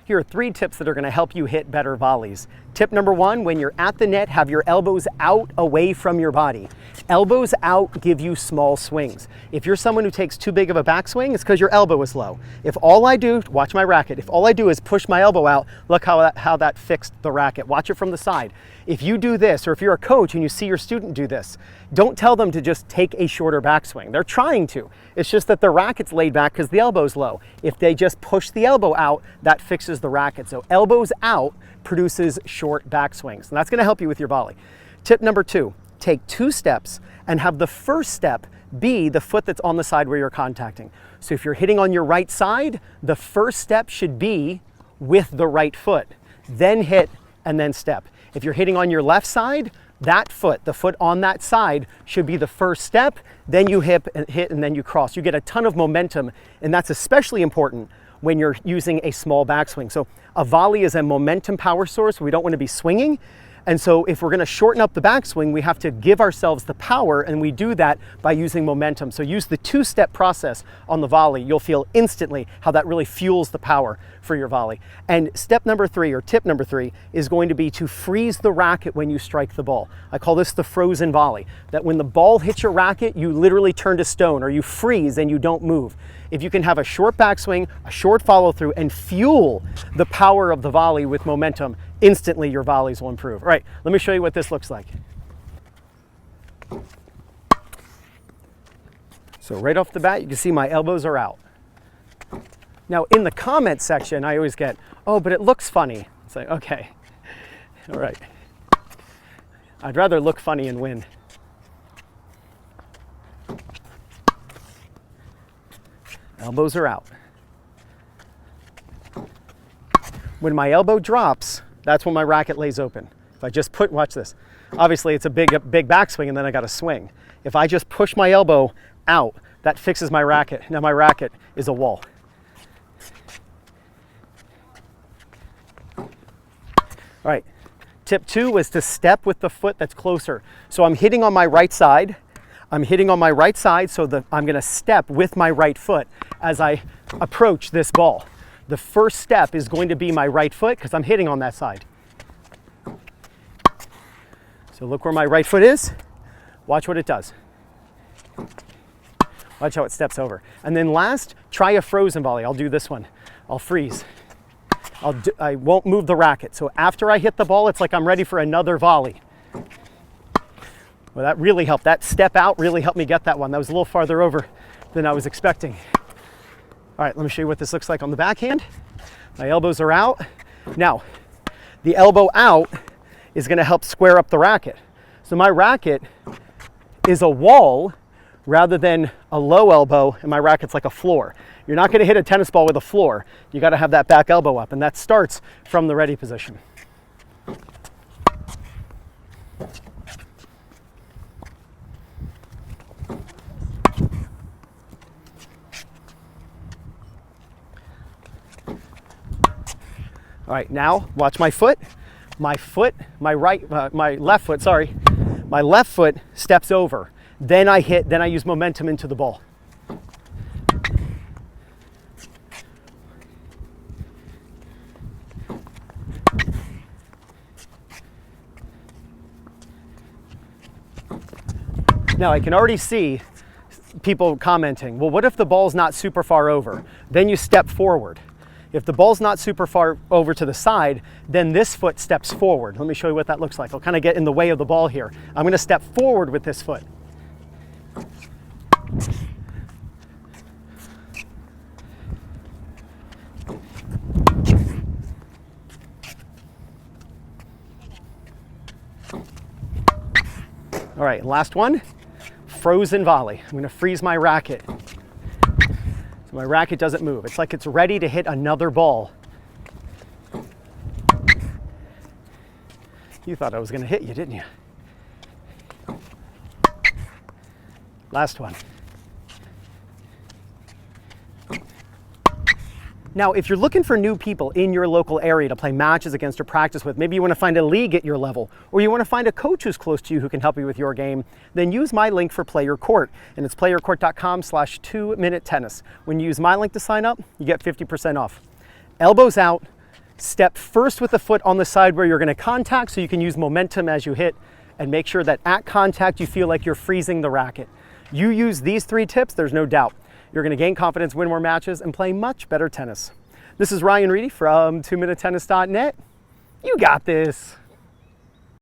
Here are 3 tips that are going to help you hit better volleys. Tip number 1, when you're at the net, have your elbows out away from your body. Elbows out give you small swings. If you're someone who takes too big of a backswing, it's because your elbow is low. If all I do, watch my racket, if all I do is push my elbow out, look how that fixed the racket. Watch it from the side. If you do this, or if you're a coach and you see your student do this, don't tell them to just take a shorter backswing. They're trying to. It's just that the racket's laid back because the elbow's low. If they just push the elbow out, that fixes the racket. So elbows out produces short backswings, and that's going to help you with your volley. Tip number 2, take 2 steps and have the first step be the foot that's on the side where you're contacting. So if you're hitting on your right side, the first step should be with the right foot, then hit and then step. If you're hitting on your left side, that foot, the foot on that side, should be the first step, then you hit and then you cross. You get a ton of momentum, and that's especially important when you're using a small backswing. So a volley is a momentum power source. We don't want to be swinging. And so if we're going to shorten up the backswing, we have to give ourselves the power, and we do that by using momentum. So use the 2-step process on the volley. You'll feel instantly how that really fuels the power for your volley. And step number 3, or tip number 3, is going to be to freeze the racket when you strike the ball. I call this the frozen volley, that when the ball hits your racket, you literally turn to stone, or you freeze and you don't move. If you can have a short backswing, a short follow through, and fuel the power of the volley with momentum, instantly your volleys will improve. All right, let me show you what this looks like. So right off the bat, you can see my elbows are out. Now in the comment section, I always get, oh, but it looks funny. It's like, okay, all right. I'd rather look funny and win. Elbows are out. When my elbow drops, that's when my racket lays open. If I just watch this. Obviously it's a big backswing, and then I got to swing. If I just push my elbow out, that fixes my racket. Now my racket is a wall. All right, tip 2 was to step with the foot that's closer. So I'm hitting on my right side. I'm hitting on my right side, so I'm going to step with my right foot as I approach this ball. The first step is going to be my right foot because I'm hitting on that side. So look where my right foot is. Watch what it does. Watch how it steps over. And then last, try a frozen volley. I'll do this one. I'll freeze. I won't move the racket. So after I hit the ball, it's like I'm ready for another volley. Well, that really helped. That step out really helped me get that one. That was a little farther over than I was expecting. All right, let me show you what this looks like on the backhand. My elbows are out. Now, the elbow out is going to help square up the racket. So my racket is a wall rather than a low elbow, and my racket's like a floor. You're not going to hit a tennis ball with a floor. You got to have that back elbow up, and that starts from the ready position. All right, now watch my foot. My left foot, sorry. My left foot steps over. Then I use momentum into the ball. Now I can already see people commenting, well, what if the ball's not super far over? Then you step forward. If the ball's not super far over to the side, then this foot steps forward. Let me show you what that looks like. I'll kind of get in the way of the ball here. I'm going to step forward with this foot. All right, last one, frozen volley. I'm going to freeze my racket. So my racket doesn't move. It's like it's ready to hit another ball. You thought I was going to hit you, didn't you? Last one. Now, if you're looking for new people in your local area to play matches against or practice with, maybe you want to find a league at your level, or you want to find a coach who's close to you who can help you with your game, then use my link for Play Your Court, and it's playyourcourt.com/2-minute tennis. When you use my link to sign up, you get 50% off. Elbows out, Step first with the foot on the side where you're going to contact so you can use momentum as you hit, and make sure that at contact you feel like you're freezing the racket. You use these 3 tips, there's no doubt you're going to gain confidence, win more matches, and play much better tennis. This is Ryan Reedy from 2minutetennis.net. You got this.